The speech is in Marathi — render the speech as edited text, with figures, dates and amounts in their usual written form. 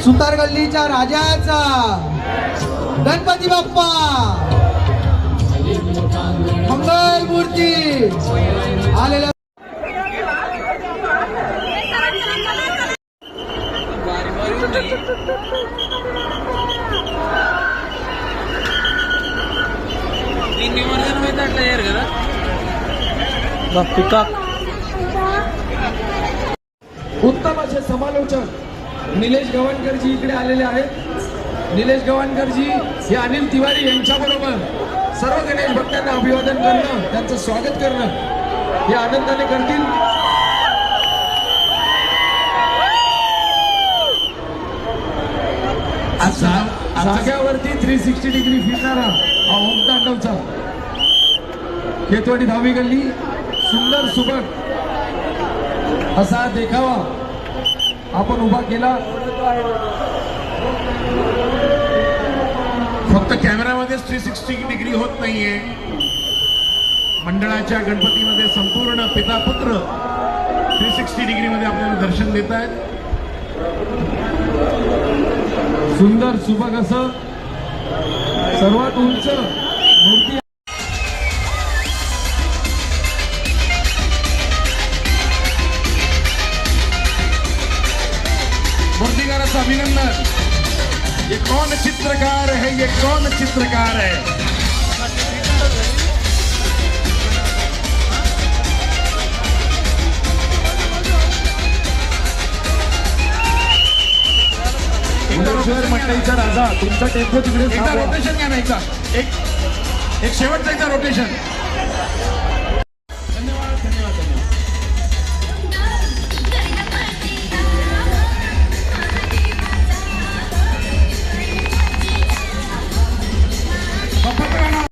सुतार गल्लीच्या राजाचा गणपती बाप्पा मंगल मूर्ती आलेल्या उत्तम असे समालोचक निलेश गवाणकरजी इकडे आलेले आहेत। निलेश गवाणकरजी हे अनिल तिवारी यांच्याबरोबर सर्व गणेश भक्तांना अभिवादन करणं, त्यांचं स्वागत करणं हे आनंदाने करतील। जाग्यावरती 360 डिग्री फिरणारा हा ओम तांडवचा केतवाडी दहावी गल्ली सुंदर सुबक असा देखावा आपण उभा केला। फक्त कॅमेरामध्येच 360 डिग्री होत नाहीये, मंडळाच्या गणपतीमध्ये संपूर्ण पिता पुत्र 360 डिग्री मध्ये आपल्याला दर्शन देत आहेत। सुंदर सुबक असं सर्वात उंच मूर्ती मूर्तिकाराचं अभिनंदन। ये कौन चित्रकार है, ये कौन चित्रकार है? मंडळीचा राजा तुमचा टेम्पो तिकडे एकदा रोटेशन घ्या ना, एकदा एक शेवटचं एकदा रोटेशन।